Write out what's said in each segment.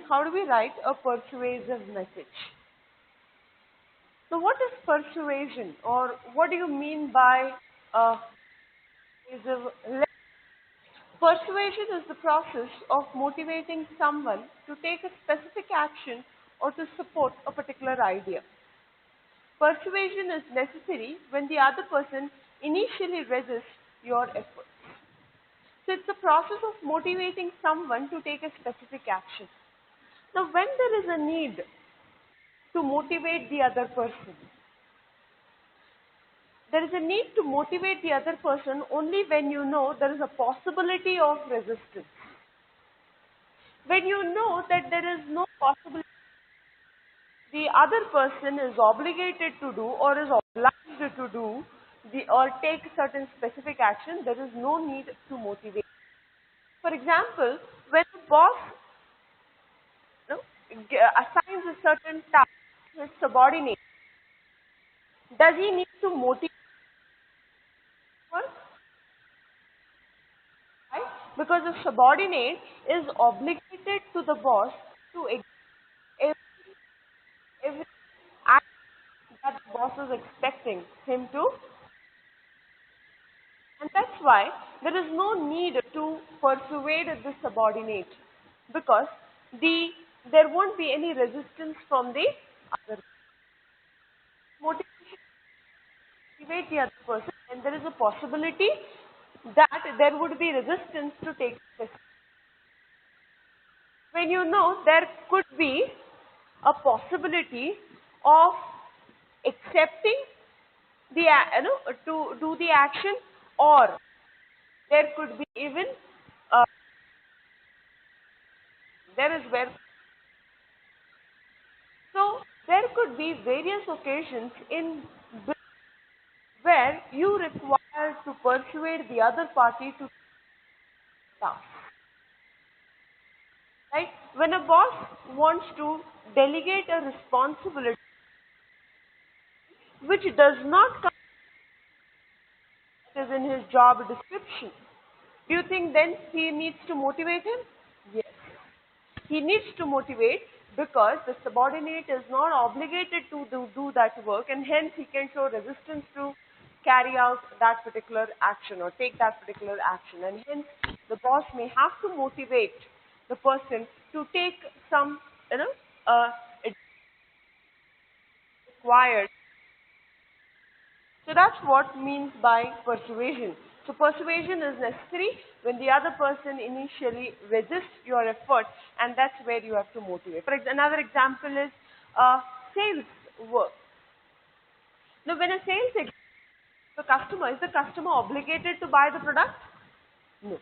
How do we write a persuasive message? So what is persuasion, or what do you mean by persuasive message? Persuasion is the process of motivating someone to take a specific action or to support a particular idea. Persuasion is necessary when the other person initially resists your efforts. So it's a process of motivating someone to take a specific action. Now, when there is a need to motivate the other person, there is a need to motivate the other person only when you know there is a possibility of resistance. When you know that there is no possibility, the other person is obligated to do or is obliged to do or take certain specific action, there is no need to motivate. For example, when a boss assigns a certain task to his subordinate, does he need to motivate work? Right? Because the subordinate is obligated to the boss to every act that the boss is expecting him to, and that's why there is no need to persuade the subordinate, because there won't be any resistance from the other. Motivation motivate the other person, and there is a possibility that there would be resistance to take this. When you know there could be a possibility of accepting to do the action, or there could be even uh, there is where so there could be various occasions in where you require to persuade the other party to task. Right? When a boss wants to delegate a responsibility which does not come as in his job description, do you think then he needs to motivate him? Yes. He needs to motivate because the subordinate is not obligated to do that work, and hence he can show resistance to carry out that particular action or take that particular action, and hence the boss may have to motivate the person to take some uh, required. So that's what means by persuasion. So persuasion is necessary when the other person initially resists your effort, and that's where you have to motivate. Another example is sales work. Now, when a is the customer obligated to buy the product? No.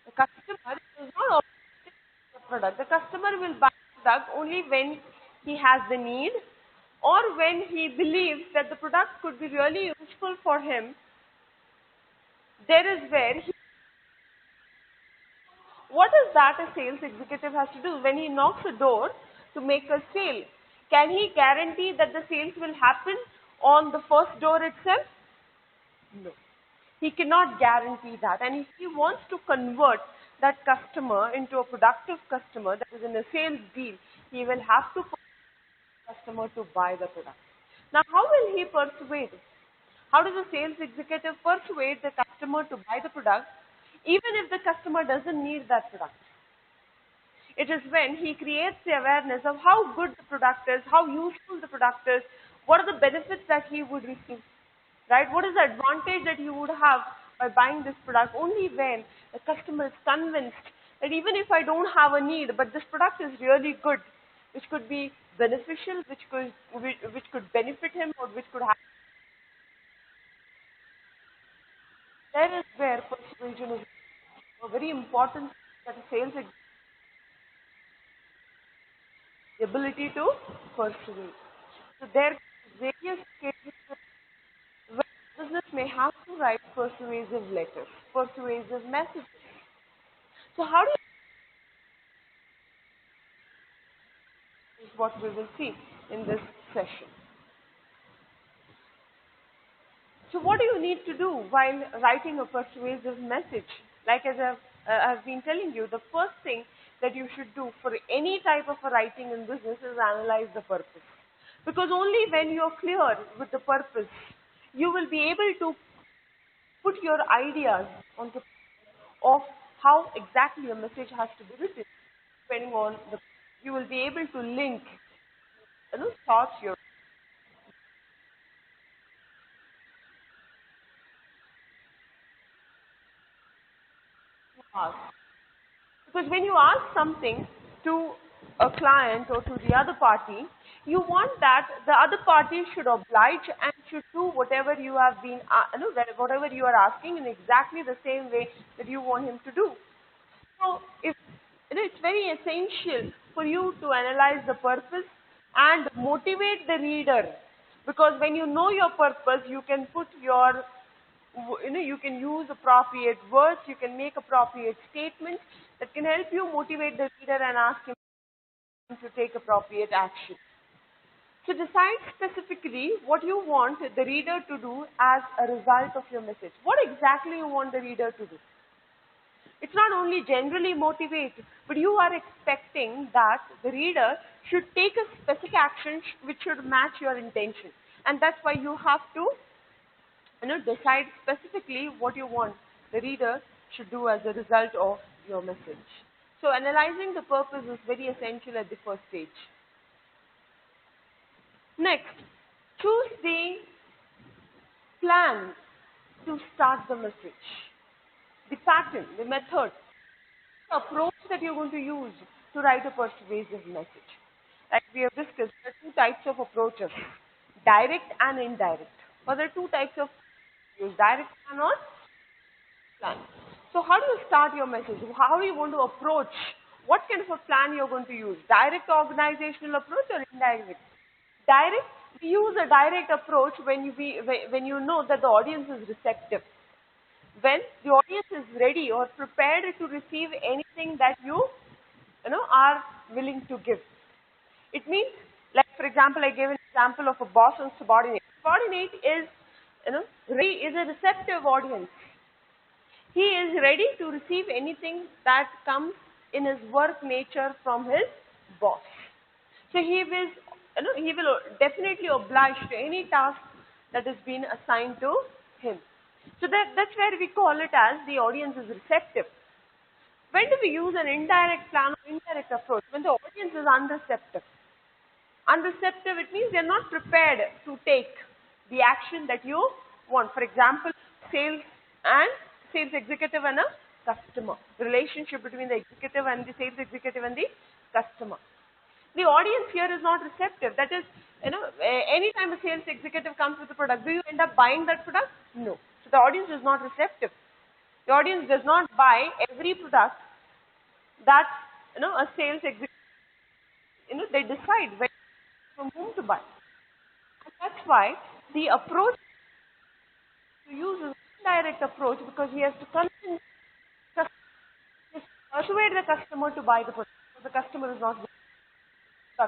The customer is not obligated to buy the product. The customer will buy the product only when he has the need, or when he believes that the product could be really useful for him. There is where what is that a sales executive has to do when he knocks a door to make a sale? Can he guarantee that the sales will happen on the first door itself? No. He cannot guarantee that. And if he wants to convert that customer into a productive customer, that is in a sales deal, he will have to customer to buy the product. Now, how will he persuade? How does a sales executive persuade the customer to buy the product, even if the customer doesn't need that product? It is when he creates the awareness of how good the product is, how useful the product is, what are the benefits that he would receive, right? What is the advantage that he would have by buying this product? Only when the customer is convinced that even if I don't have a need, but this product is really good, which could be beneficial, which could benefit him, or which could have. There is where persuasion is a very important that a sales the ability to persuade. So there are various cases where business may have to write persuasive letters, persuasive messages. So how do you, is what we will see in this session. So what do you need to do while writing a persuasive message? Like as I've been telling you, the first thing that you should do for any type of a writing in business is analyze the purpose. Because only when you're clear with the purpose, you will be able to put your ideas onto of how exactly a message has to be written, depending on the. You will be able to link, thoughts your ask. Because when you ask something to a client or to the other party, you want that the other party should oblige and should do whatever you have been, whatever you are asking in exactly the same way that you want him to do. So, if it's very essential for you to analyze the purpose and motivate the reader, because when you know your purpose, you can put your, you can use appropriate words, you can make appropriate statements that can help you motivate the reader and ask him to take appropriate action. So decide specifically what you want the reader to do as a result of your message. What exactly you want the reader to do? It's not only generally motivate, but you are expecting that the reader should take a specific action which should match your intention. And that's why you have to decide specifically what you want the reader should do as a result of your message. So analyzing the purpose is very essential at the first stage. Next, choose the plan to start the message, the pattern, the method, the approach that you're going to use to write a persuasive message. Like we have discussed, there are two types of approaches, direct and indirect. But there are two types of use, direct plan or plan. So how do you start your message? How do you want to approach? What kind of a plan you're going to use? Direct organizational approach or indirect? Direct, we use a direct approach when you know that the audience is receptive. When the audience is ready or prepared to receive anything that you are willing to give. It means, like for example, I gave an example of a boss and subordinate. Subordinate is, is a receptive audience. He is ready to receive anything that comes in his work nature from his boss. So he will definitely oblige to any task that has been assigned to him. So that's where we call it as the audience is receptive. When do we use an indirect plan or indirect approach? When the audience is unreceptive. Unreceptive, it means they're not prepared to take the action that you want. For example, sales executive and a customer. The relationship between the executive and the sales executive and the customer. The audience here is not receptive. That is, anytime a sales executive comes with a product, do you end up buying that product? No. So the audience is not receptive. The audience does not buy every product that, a sales executive, they decide from whom to buy. And that's why the approach to use is indirect approach, because he has to convince, persuade the customer to buy the product. So the customer is not willing.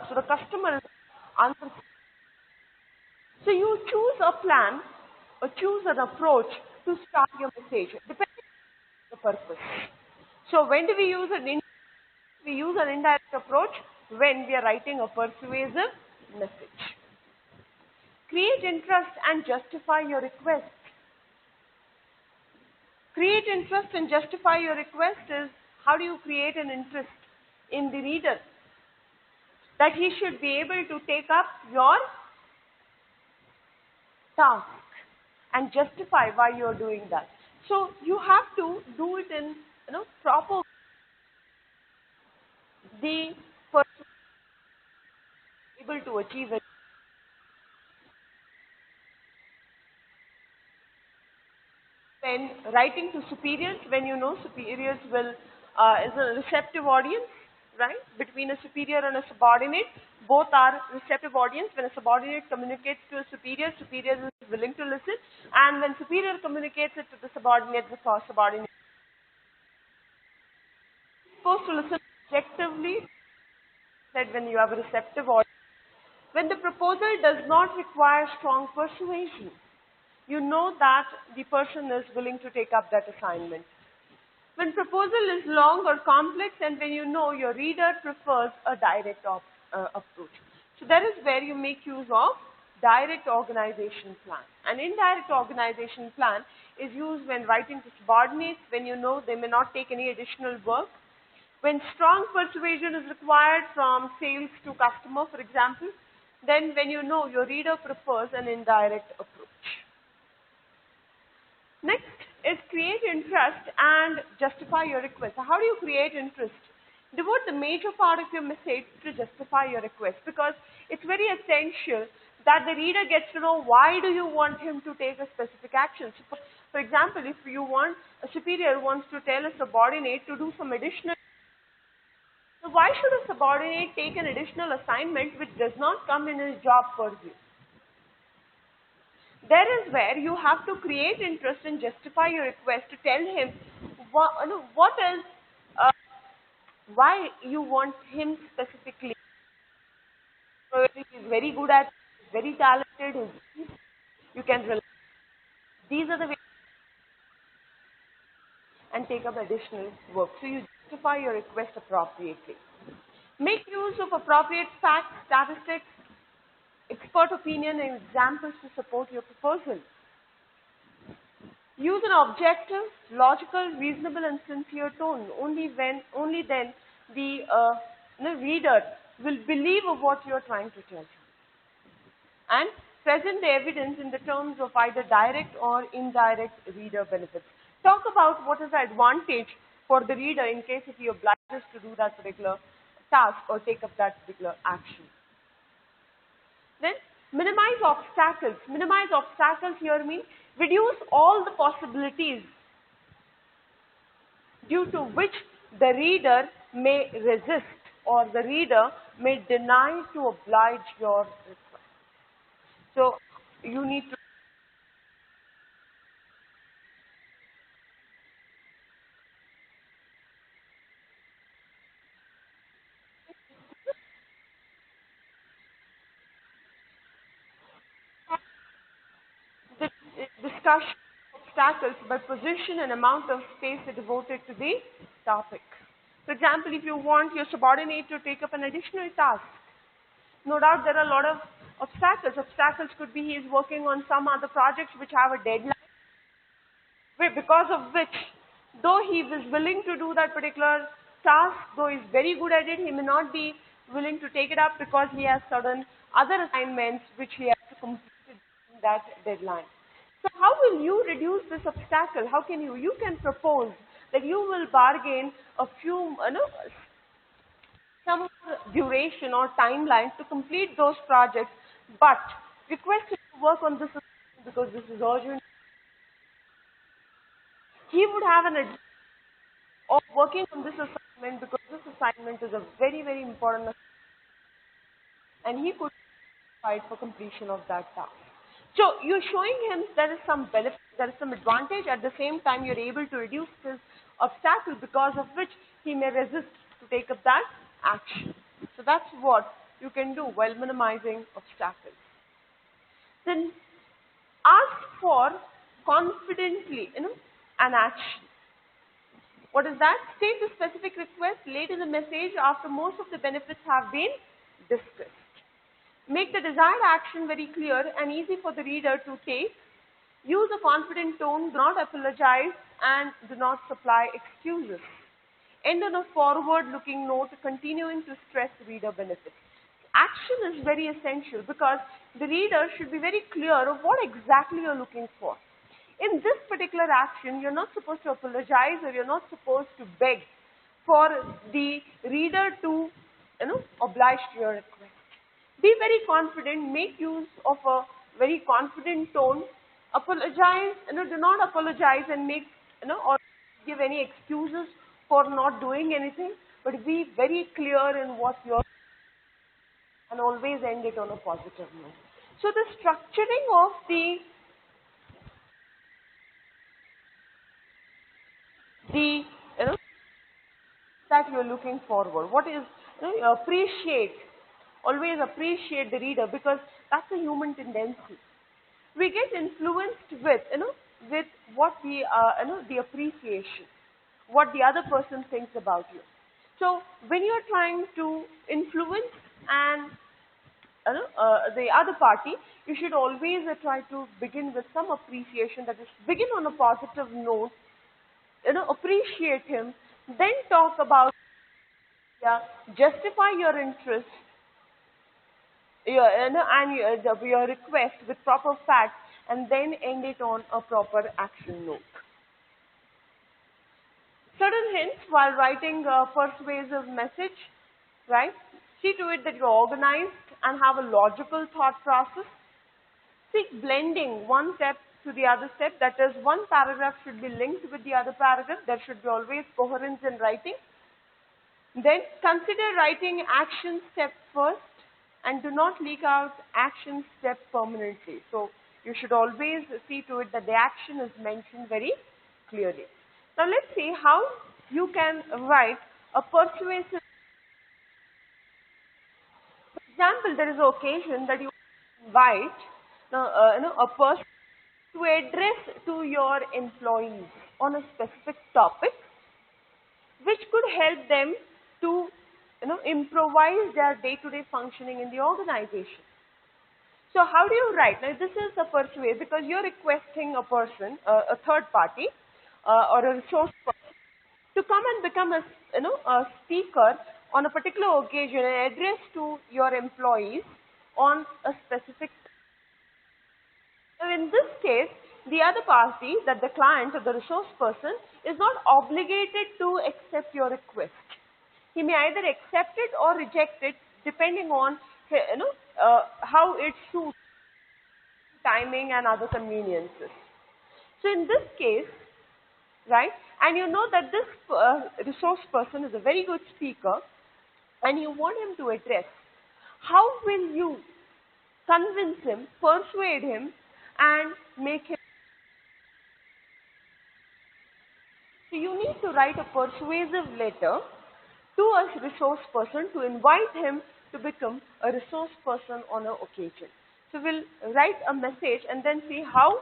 So the customer is unreceptive. So you choose a plan or choose an approach to start your message, depending on the purpose. So when do we use we use an indirect approach when we are writing a persuasive message. Create interest and justify your request. Create interest and justify your request is, how do you create an interest in the reader that he should be able to take up your task and justify why you are doing that. So you have to do it in proper the person able to achieve it. When writing to superiors, when you know superiors will is a receptive audience, right? Between a superior and a subordinate, both are receptive audience. When a subordinate communicates to a superior, superior is willing to listen, and when superior communicates it to the subordinate is supposed to listen objectively. Said when you have a receptive audience, when the proposal does not require strong persuasion, you know that the person is willing to take up that assignment. When proposal is long or complex and when you know your reader prefers a direct approach. So that is where you make use of direct organization plan. An indirect organization plan is used when writing to subordinates, when you know they may not take any additional work, when strong persuasion is required from sales to customer, for example, then when you know your reader prefers an indirect approach. Next is create interest and justify your request. So how do you create interest? Devote the major part of your message to justify your request, because it's very essential that the reader gets to know why do you want him to take a specific action. So for example, if you want, a superior wants to tell a subordinate to do some additional, so why should a subordinate take an additional assignment which does not come in his job purview? There is where you have to create interest and justify your request to tell him what is, why you want him specifically. So he is very good at, very talented, you can rely. These are the ways and take up additional work. So you justify your request appropriately. Make use of appropriate facts, statistics, expert opinion and examples to support your proposal. Use an objective, logical, reasonable and sincere tone. Only then the reader will believe of what you are trying to tell him. And present the evidence in the terms of either direct or indirect reader benefits. Talk about what is the advantage for the reader in case if he obliges to do that particular task or take up that particular action. Then minimize obstacles. Minimize obstacles here means reduce all the possibilities due to which the reader may resist or the reader may deny to oblige your request. So you need to discuss obstacles by position and amount of space devoted to the topic. For example, if you want your subordinate to take up an additional task, no doubt there are a lot of obstacles. Obstacles could be he is working on some other projects which have a deadline, because of which, though he is willing to do that particular task, though he is very good at it, he may not be willing to take it up because he has certain other assignments which he has to complete in that deadline. So how will you reduce this obstacle? How can you? You can propose that you will bargain a few, some duration or timeline to complete those projects, but request him to work on this because this is urgent. He would have an advantage of working on this assignment because this assignment is a very, very important assignment, and he could fight for completion of that task. So you're showing him there is some benefit, there is some advantage. At the same time, you're able to reduce this obstacle because of which he may resist to take up that action. So that's what you can do while minimizing obstacles. Then ask for confidently, an action. What is that? State the specific request late in the message after most of the benefits have been discussed. Make the desired action very clear and easy for the reader to take. Use a confident tone, do not apologize and do not supply excuses. End on a forward-looking note, continuing to stress reader benefits. Action is very essential because the reader should be very clear of what exactly you're looking for. In this particular action, you're not supposed to apologize or you're not supposed to beg for the reader to, oblige to your request. Be very confident, make use of a very confident tone, apologize, do not apologize and make, or give any excuses for not doing anything, but be very clear in what you're, and always end it on a positive note. So the structuring of that you're looking forward. What is, always appreciate the reader because that's a human tendency. We get influenced with, with what we, the appreciation. what the other person thinks about you. So when you're trying to influence and the other party, you should always try to begin with some appreciation, that is, begin on a positive note, appreciate him, then talk about, yeah, justify your interest, your request with proper facts, and then end it on a proper action note. Certain hints while writing a persuasive message, right? See to it that you're organized and have a logical thought process. Seek blending one step to the other step. That is, one paragraph should be linked with the other paragraph. There should be always coherence in writing. Then consider writing action step first and do not leak out action step permanently. So you should always see to it that the action is mentioned very clearly. Now let's see how you can write a persuasive. For example, there is an occasion that you invite a person to address to your employees on a specific topic, which could help them to improvise their day-to-day functioning in the organization. So how do you write? Now this is a persuade because you're requesting a person, a third party, or a resource person, to come and become a speaker on a particular occasion and address to your employees on a specific. So in this case, the other party, that the client or the resource person, is not obligated to accept your request. He may either accept it or reject it depending on how it suits timing and other conveniences. So in this case, right, and you know that this resource person is a very good speaker and you want him to address, how will you convince him, persuade him, and make him? So you need to write a persuasive letter to a resource person to invite him to become a resource person on an occasion. So we'll write a message and then see how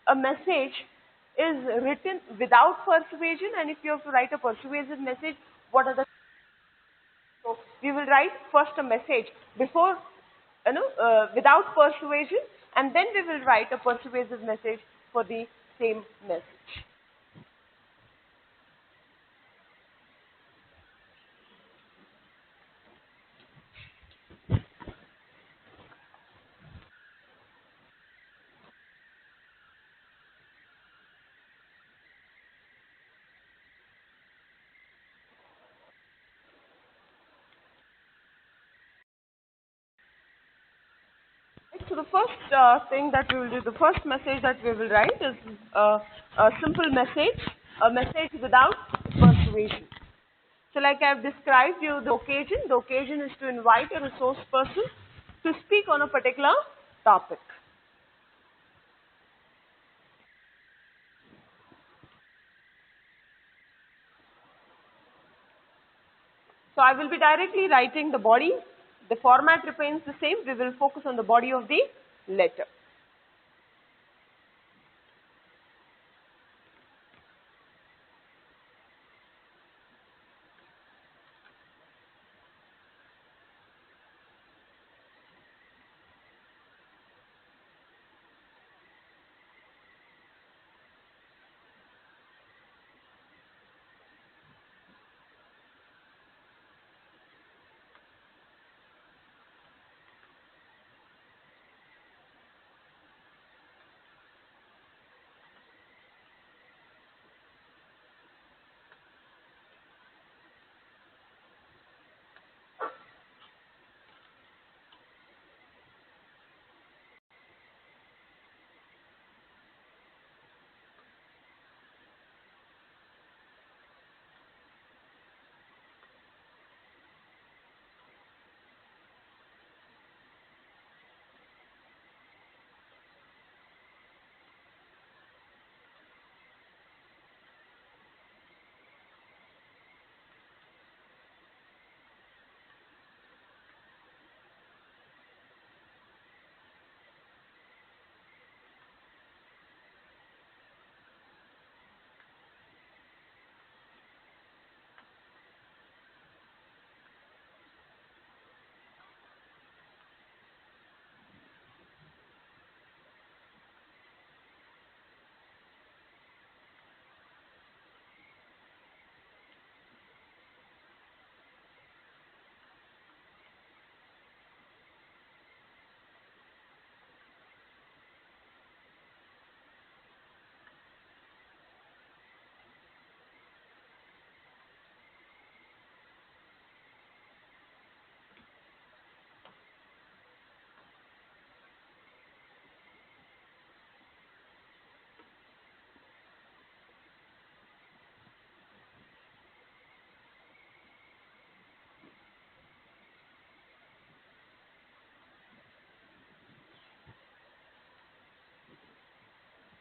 a message is written without persuasion, and if you have to write a persuasive message, what are the. So we will write first a message before, without persuasion, and then we will write a persuasive message for the same message. So the first thing that we will do, the first message that we will write is a simple message, a message without persuasion. So like I have described you the occasion is to invite a resource person to speak on a particular topic. So I will be directly writing the body. The format remains the same. We will focus on the body of the letter.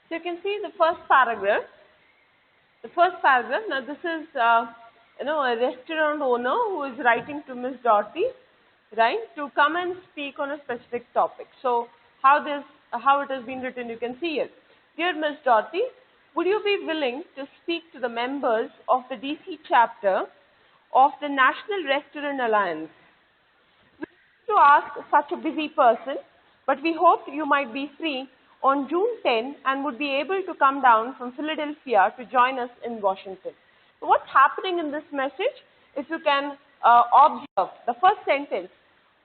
So you can see the first paragraph. The first paragraph. Now this is a restaurant owner who is writing to Miss Dorothy, right, to come and speak on a specific topic. So how it has been written, you can see here. Dear Miss Dorothy, would you be willing to speak to the members of the DC chapter of the National Restaurant Alliance? We want to ask such a busy person, but we hoped you might be free on June 10 and would be able to come down from Philadelphia to join us in Washington. So what's happening in this message? If you can observe the first sentence,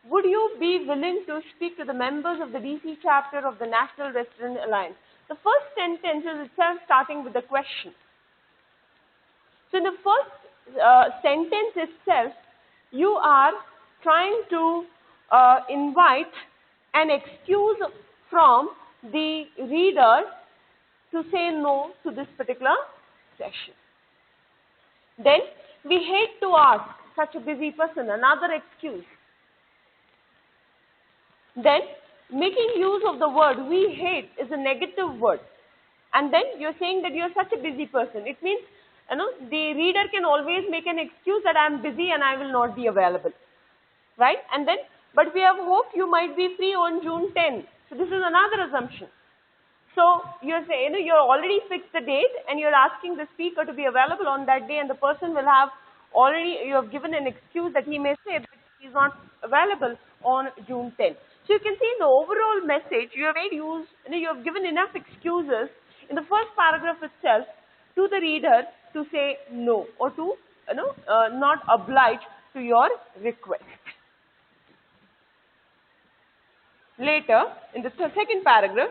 would you be willing to speak to the members of the DC chapter of the National Restaurant Alliance? The first sentence is itself starting with a question. So in the first sentence itself, you are trying to invite an excuse from the reader to say no to this particular session. Then we hate to ask such a busy person, another excuse. Then making use of the word we hate is a negative word. And then you're saying that you're such a busy person. It means, the reader can always make an excuse that I'm busy and I will not be available. Right? And then, but we have hoped you might be free on June 10. So this is another assumption. So you're saying, you're already fixed the date and you're asking the speaker to be available on that day, and the person will have you have given an excuse that he may say that he's not available on June 10. So you can see in the overall message, you have given enough excuses in the first paragraph itself to the reader to say no, or to not oblige to your request. Later, in the second paragraph,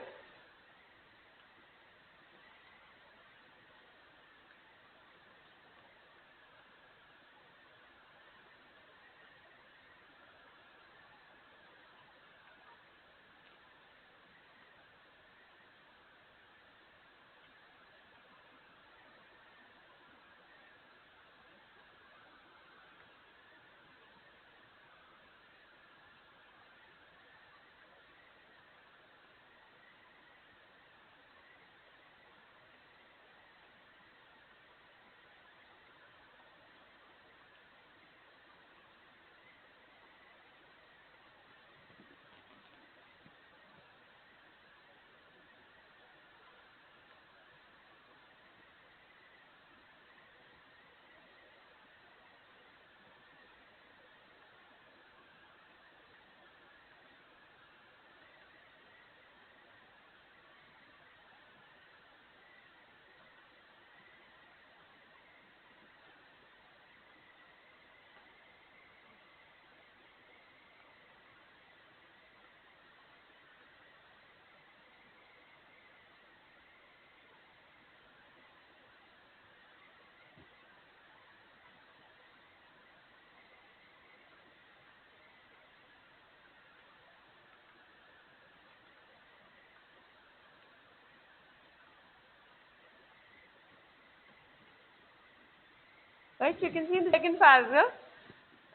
right? So you can see in the second paragraph,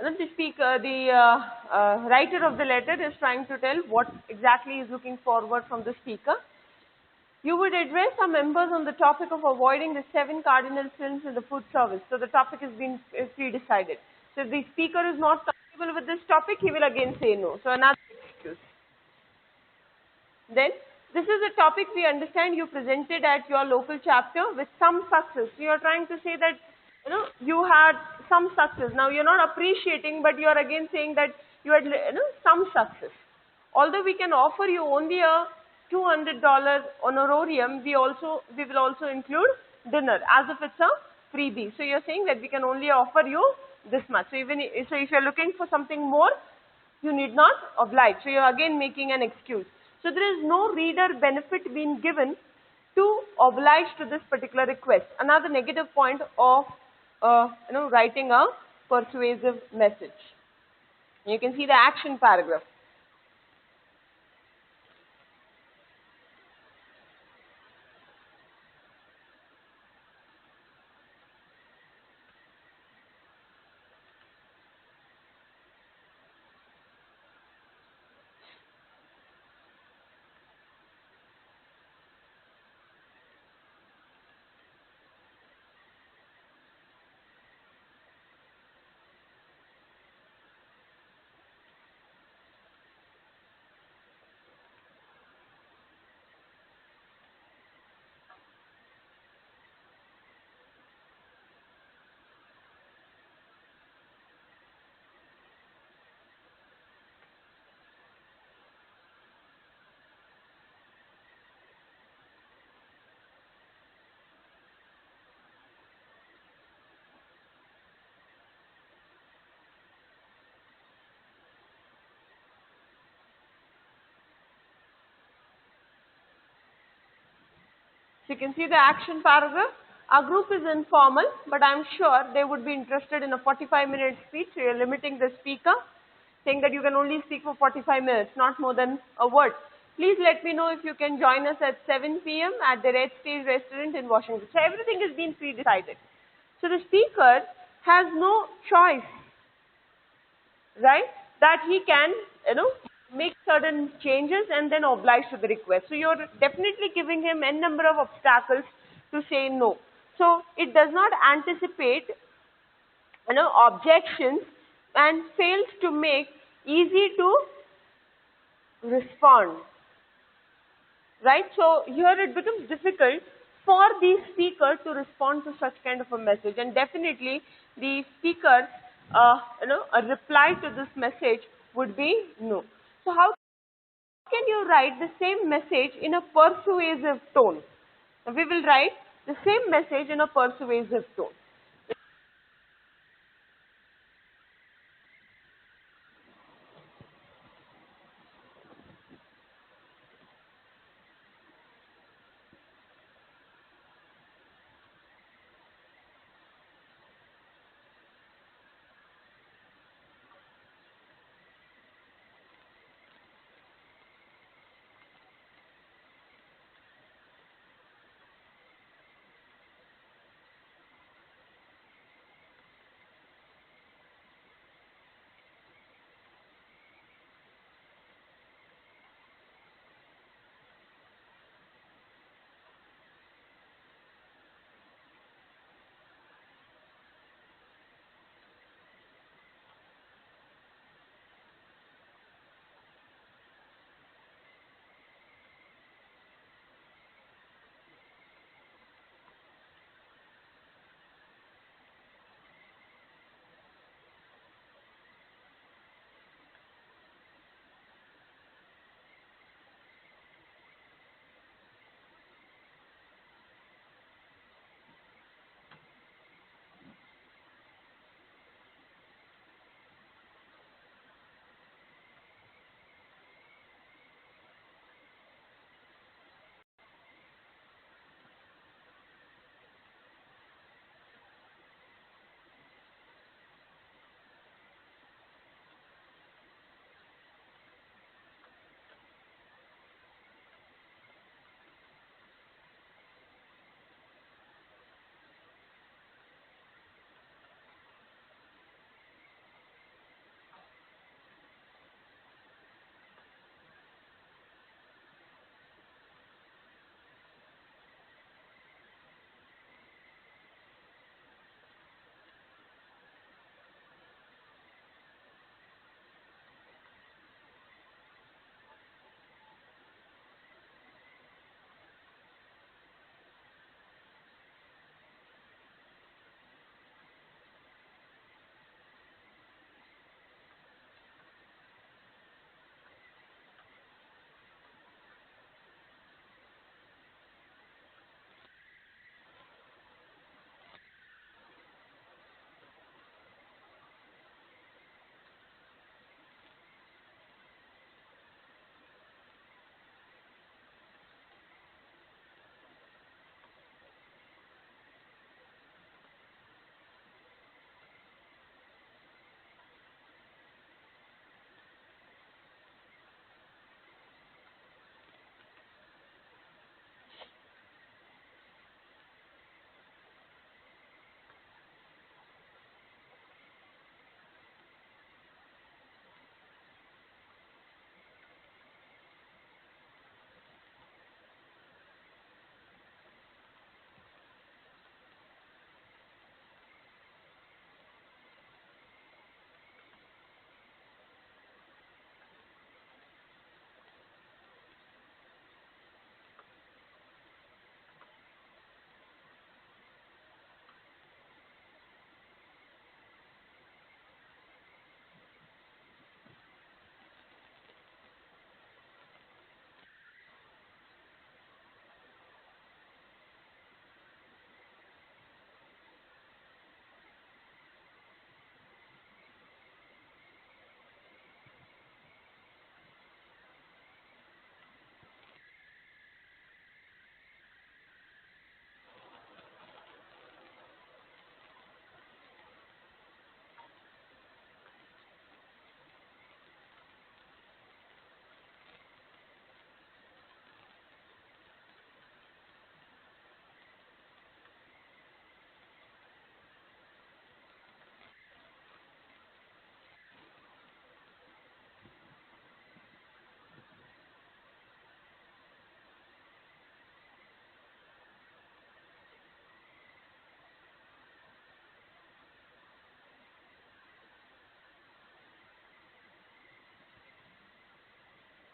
the writer of the letter is trying to tell what exactly is looking forward from the speaker. You would address our members on the topic of avoiding the 7 cardinal sins in the food service. So the topic has been pre-decided. So if the speaker is not comfortable with this topic, he will again say no. So another excuse. Then, this is a topic we understand you presented at your local chapter with some success. You are trying to say that, you had some success. Now, you're not appreciating, but you are again saying that you had, some success. Although we can offer you only a $200 honorarium, we will also include dinner as if it's a freebie. So you're saying that we can only offer you this much. So if you're looking for something more, you need not oblige. So you're again making an excuse. So there is no reader benefit being given to oblige to this particular request. Another negative point of writing a persuasive message. You can see the action paragraph. So you can see the action paragraph. Our group is informal, but I'm sure they would be interested in a 45-minute speech. So you're limiting the speaker, saying that you can only speak for 45 minutes, not more than a word. Please let me know if you can join us at 7 p.m. at the Red Stage Restaurant in Washington. So everything has been pre-decided. So the speaker has no choice, right, that he can, make certain changes and then oblige to the request. So you're definitely giving him n number of obstacles to say no. So it does not anticipate, objections and fails to make easy to respond. Right? So here it becomes difficult for the speaker to respond to such kind of a message, and definitely the speaker's a reply to this message would be no. So how can you write the same message in a persuasive tone? We will write the same message in a persuasive tone.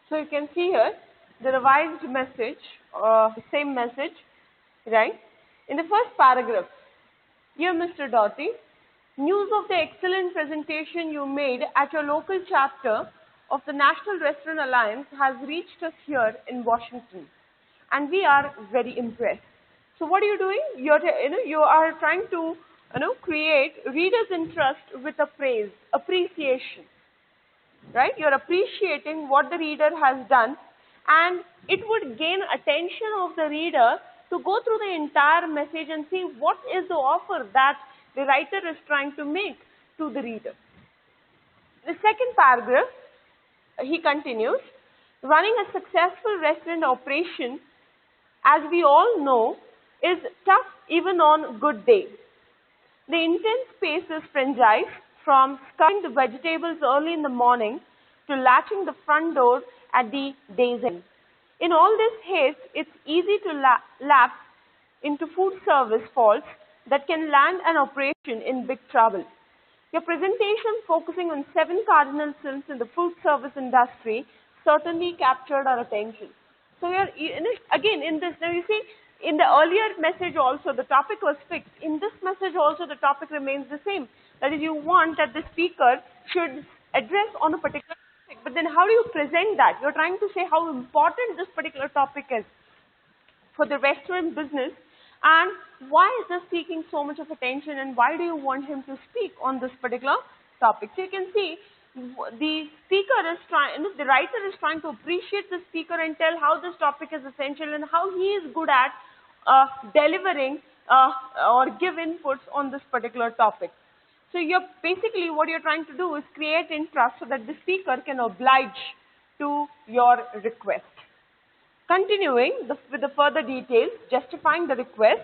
So you can see here the revised message, same message, right? In the first paragraph, dear Mr. Doughty, news of the excellent presentation you made at your local chapter of the National Restaurant Alliance has reached us here in Washington, and we are very impressed. So what are you doing? You are trying to create readers' interest with a praise, appreciation, right? You're appreciating what the reader has done, and it would gain attention of the reader to go through the entire message and see what is the offer that the writer is trying to make to the reader. The second paragraph, he continues, running a successful restaurant operation, as we all know, is tough even on good days. The intense pace is franchise, from scouring the vegetables early in the morning to latching the front door at the day's end. In all this haste, it's easy to lapse into food service faults that can land an operation in big trouble. Your presentation focusing on 7 cardinal sins in the food service industry certainly captured our attention. So here, again, in this, now you see, in the earlier message also, the topic was fixed. In this message also, the topic remains the same. That is, you want that the speaker should address on a particular topic. But then how do you present that? You're trying to say how important this particular topic is for the restaurant business, and why is this seeking so much of attention, and why do you want him to speak on this particular topic? So you can see the speaker is trying, the writer is trying to appreciate the speaker and tell how this topic is essential and how he is good at delivering or give inputs on this particular topic. So you're basically, what you're trying to do is create interest so that the speaker can oblige to your request. Continuing with the further details, justifying the request.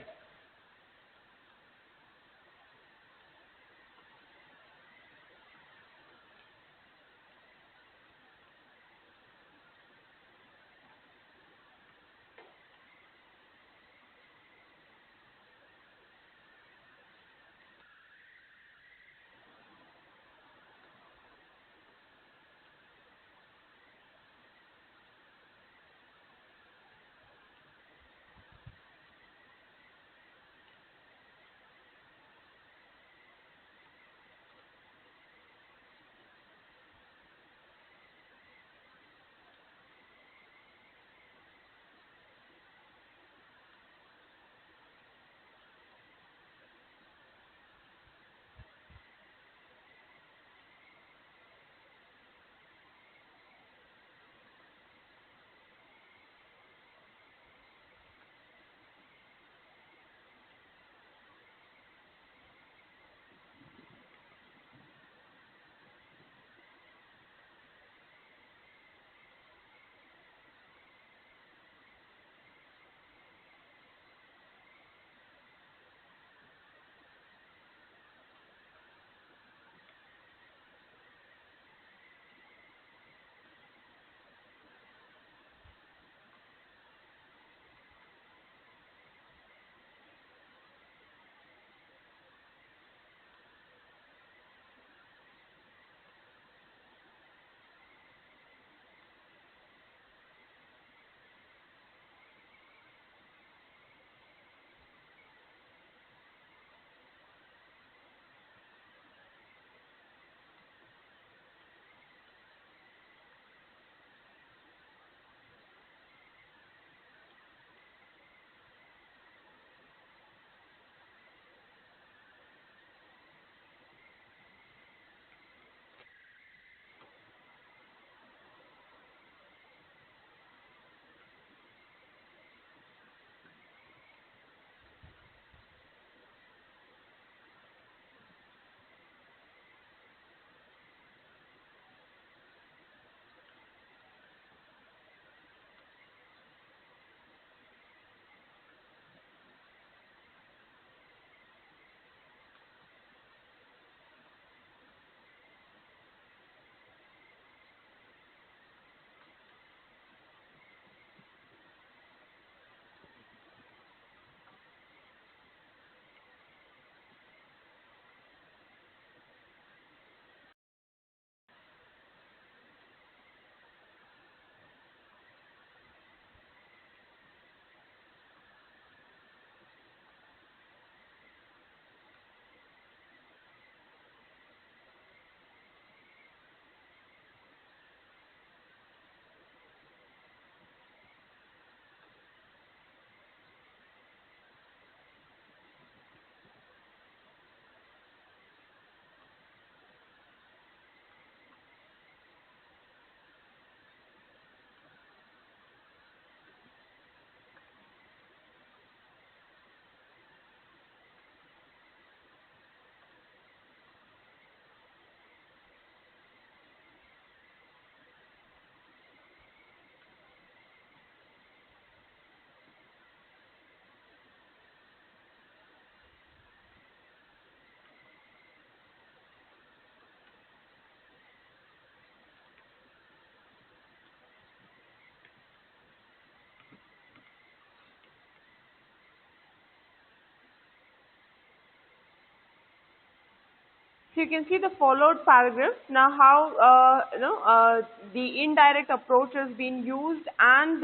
So you can see the followed paragraph. Now how the indirect approach has been used, and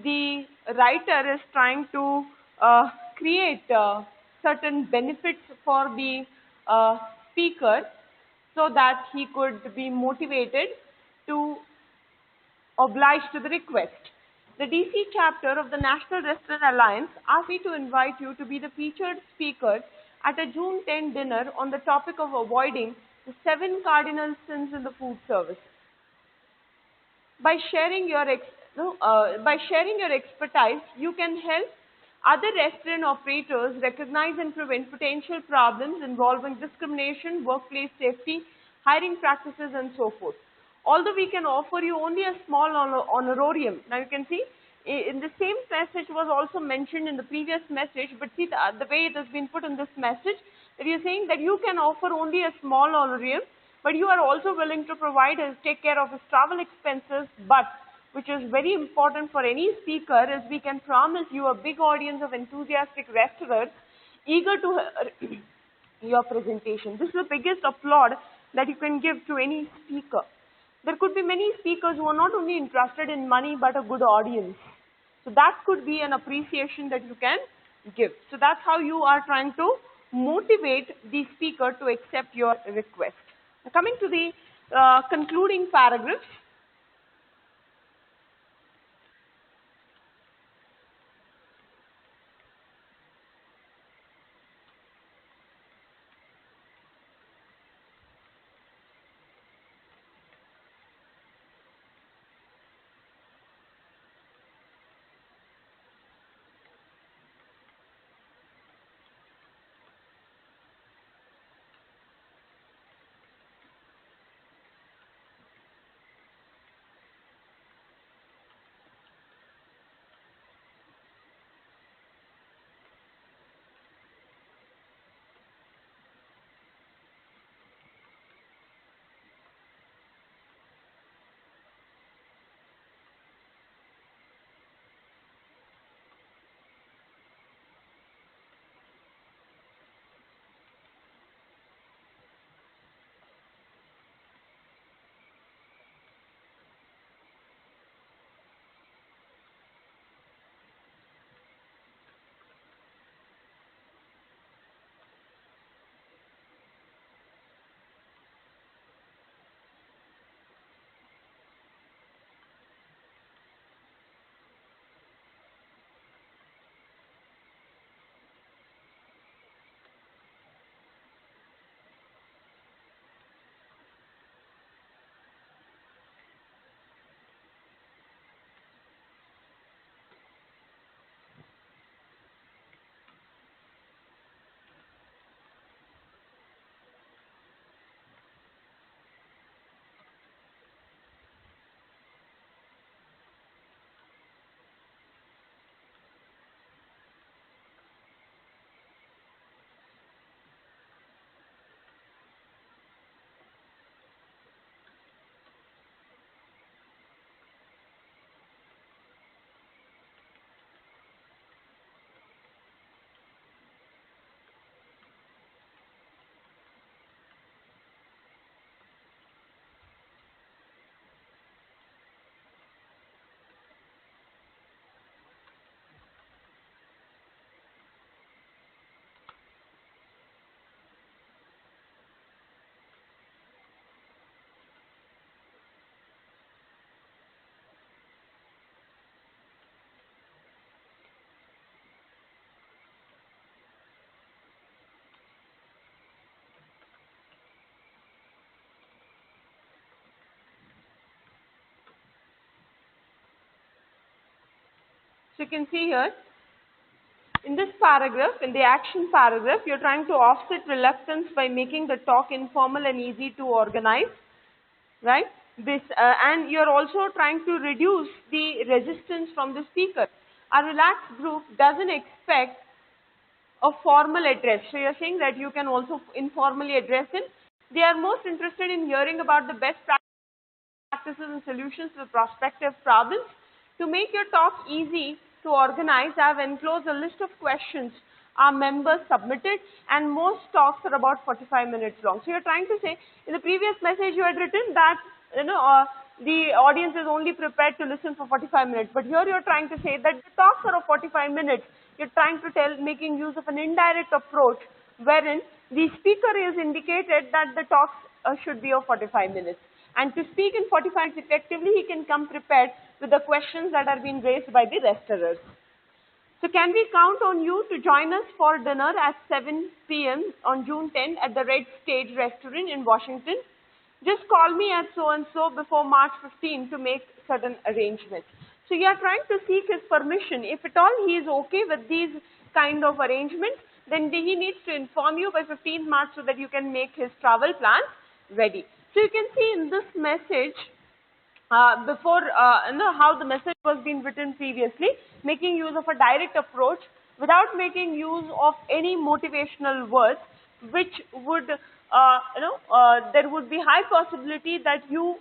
the writer is trying to create certain benefits for the speaker so that he could be motivated to oblige to the request. The DC chapter of the National Restaurant Alliance asked me to invite you to be the featured speaker at a June 10 dinner on the topic of avoiding the 7 cardinal sins in the food service. By sharing your expertise, you can help other restaurant operators recognize and prevent potential problems involving discrimination, workplace safety, hiring practices, and so forth. Although we can offer you only a small honorarium. Now you can see in the same message was also mentioned in the previous message, but see the way it has been put in this message, that you are saying that you can offer only a small honorarium, but you are also willing to provide and take care of his travel expenses. But which is very important for any speaker is we can promise you a big audience of enthusiastic restaurants eager to hear your presentation. This is the biggest applaud that you can give to any speaker. There could be many speakers who are not only interested in money but a good audience. So that could be an appreciation that you can give. So that's how you are trying to motivate the speaker to accept your request. Now coming to the concluding paragraphs. So you can see here, in this paragraph, in the action paragraph, you're trying to offset reluctance by making the talk informal and easy to organize, right? And you're also trying to reduce the resistance from the speaker. A relaxed group doesn't expect a formal address. So you're saying that you can also informally address him. They are most interested in hearing about the best practices and solutions to the prospective problems. To make your talk easy to organize, I have enclosed a list of questions are members submitted, and most talks are about 45 minutes long. So you're trying to say, in the previous message you had written that, the audience is only prepared to listen for 45 minutes, but here you're trying to say that the talks are of 45 minutes. You're trying to tell, making use of an indirect approach, wherein the speaker is indicated that the talks should be of 45 minutes. And to speak in 45 minutes effectively, he can come prepared with the questions that are being raised by the restorers. So can we count on you to join us for dinner at 7 p.m. on June 10 at the Red Stage Restaurant in Washington? Just call me at so-and-so before March 15 to make certain arrangements. So you are trying to seek his permission. If at all he is okay with these kind of arrangements, then he needs to inform you by 15th March so that you can make his travel plans ready. So you can see in this message, how the message was being written previously, making use of a direct approach without making use of any motivational words, which would, there would be high possibility that your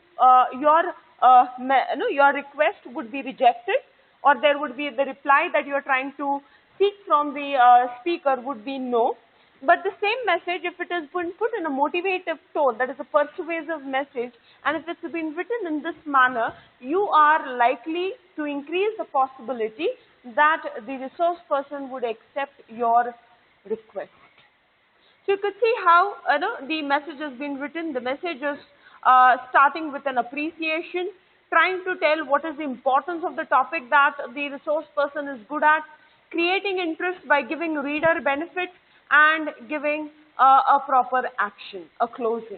request would be rejected, or there would be the reply that you are trying to seek from the speaker would be no. But the same message, if it has been put in a motivative tone, that is a persuasive message, and if it's been written in this manner, you are likely to increase the possibility that the resource person would accept your request. So you could see how the message has been written. The message is starting with an appreciation, trying to tell what is the importance of the topic that the resource person is good at, creating interest by giving reader benefits, and giving a proper action, a closing.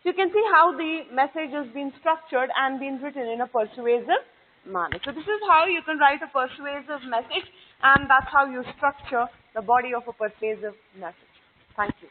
So you can see how the message has been structured and been written in a persuasive manner. So this is how you can write a persuasive message, and that's how you structure the body of a persuasive message. Thank you.